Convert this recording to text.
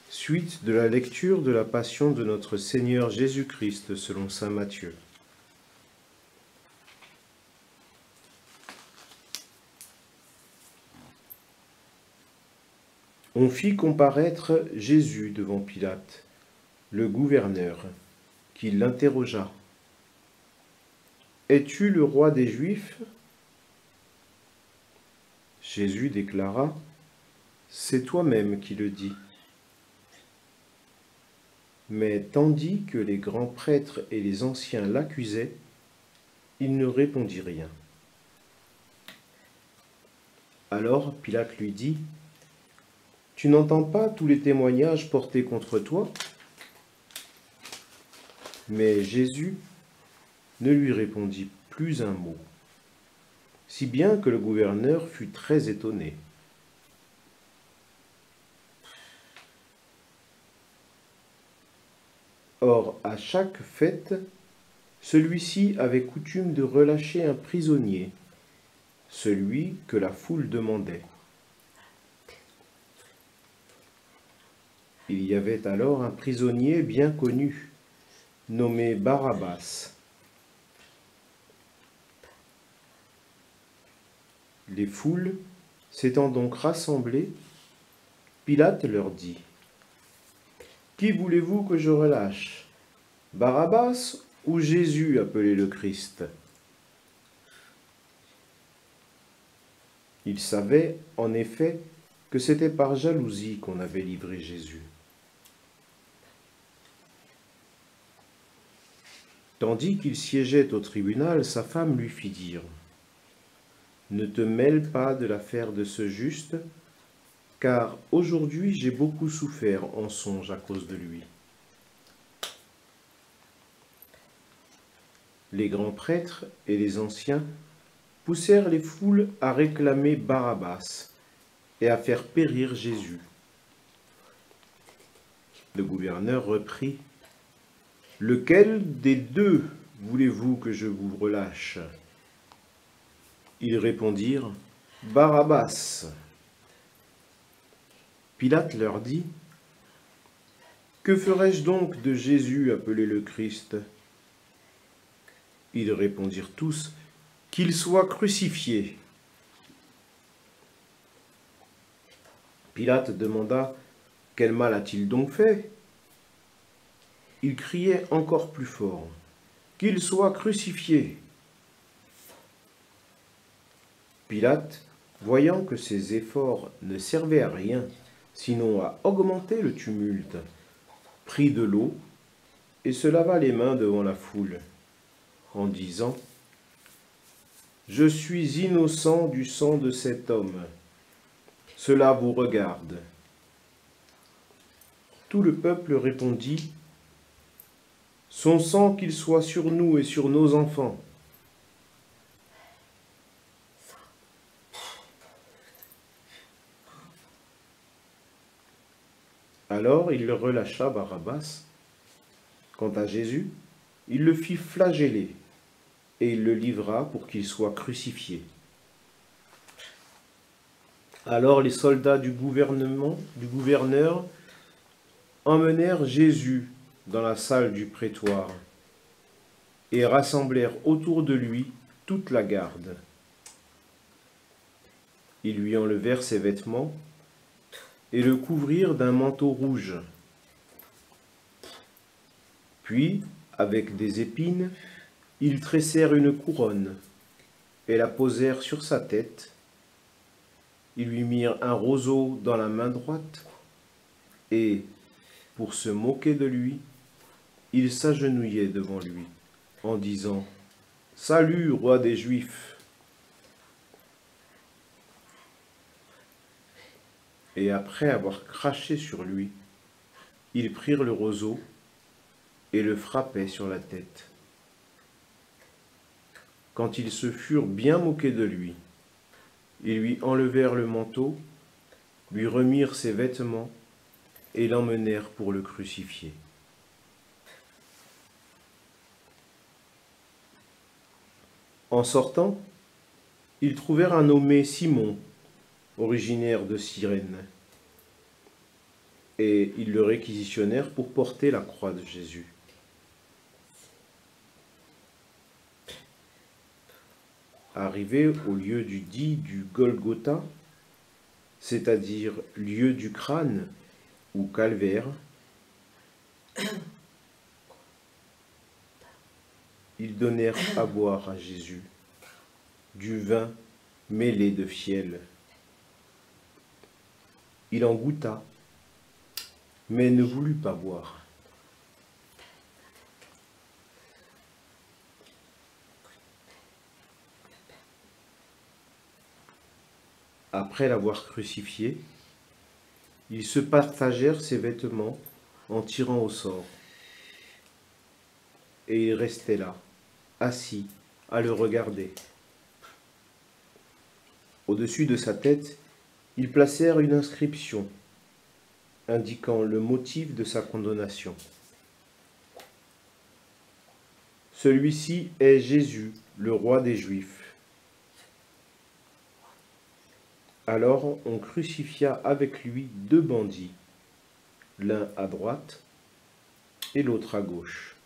Suite de la lecture de la Passion de notre Seigneur Jésus-Christ selon saint Matthieu. On fit comparaître Jésus devant Pilate, le gouverneur, qui l'interrogea. « Es-tu le roi des Juifs ?» Jésus déclara, « C'est toi-même qui le dis. » Mais tandis que les grands prêtres et les anciens l'accusaient, il ne répondit rien. Alors Pilate lui dit, « Tu n'entends pas tous les témoignages portés contre toi ?» Mais Jésus ne lui répondit plus un mot, si bien que le gouverneur fut très étonné. Or, à chaque fête, celui-ci avait coutume de relâcher un prisonnier, celui que la foule demandait. Il y avait alors un prisonnier bien connu, nommé Barabbas. Les foules s'étant donc rassemblées, Pilate leur dit, « Qui voulez-vous que je relâche, Barabbas ou Jésus appelé le Christ ?» Il savait, en effet, que c'était par jalousie qu'on avait livré Jésus. Tandis qu'il siégeait au tribunal, sa femme lui fit dire, « Ne te mêle pas de l'affaire de ce juste, car aujourd'hui j'ai beaucoup souffert en songe à cause de lui. » Les grands prêtres et les anciens poussèrent les foules à réclamer Barabbas et à faire périr Jésus. Le gouverneur reprit, « Lequel des deux voulez-vous que je vous relâche ?» Ils répondirent, « Barabbas. » Pilate leur dit, « Que ferai-je donc de Jésus appelé le Christ ?» Ils répondirent tous, « Qu'il soit crucifié. » Pilate demanda, « Quel mal a-t-il donc fait ?» Il criait encore plus fort, « Qu'il soit crucifié. » Pilate, voyant que ses efforts ne servaient à rien, sinon à augmenter le tumulte, prit de l'eau et se lava les mains devant la foule, en disant, « Je suis innocent du sang de cet homme. Cela vous regarde. » Tout le peuple répondit, « Son sang qu'il soit sur nous et sur nos enfants. » Alors il relâcha Barabbas. Quant à Jésus, il le fit flageller et il le livra pour qu'il soit crucifié. Alors les soldats du gouverneur, emmenèrent Jésus dans la salle du prétoire et rassemblèrent autour de lui toute la garde. Ils lui enlevèrent ses vêtements et le couvrirent d'un manteau rouge. Puis, avec des épines, ils tressèrent une couronne et la posèrent sur sa tête. Ils lui mirent un roseau dans la main droite et, pour se moquer de lui, ils s'agenouillaient devant lui en disant « Salut, roi des Juifs !» Et après avoir craché sur lui, ils prirent le roseau et le frappaient sur la tête. Quand ils se furent bien moqués de lui, ils lui enlevèrent le manteau, lui remirent ses vêtements et l'emmenèrent pour le crucifier. En sortant, ils trouvèrent un nommé Simon, originaire de Cyrène. et ils le réquisitionnèrent pour porter la croix de Jésus. Arrivé au lieu dit du Golgotha, c'est-à-dire lieu du crâne ou calvaire, ils donnèrent à boire à Jésus du vin mêlé de fiel. Il en goûta, mais ne voulut pas boire. Après l'avoir crucifié, ils se partagèrent ses vêtements en tirant au sort. Et ils restaient là, assis, à le regarder. Au-dessus de sa tête, ils placèrent une inscription indiquant le motif de sa condamnation. Celui-ci est Jésus, le roi des Juifs. Alors on crucifia avec lui deux bandits, l'un à droite et l'autre à gauche.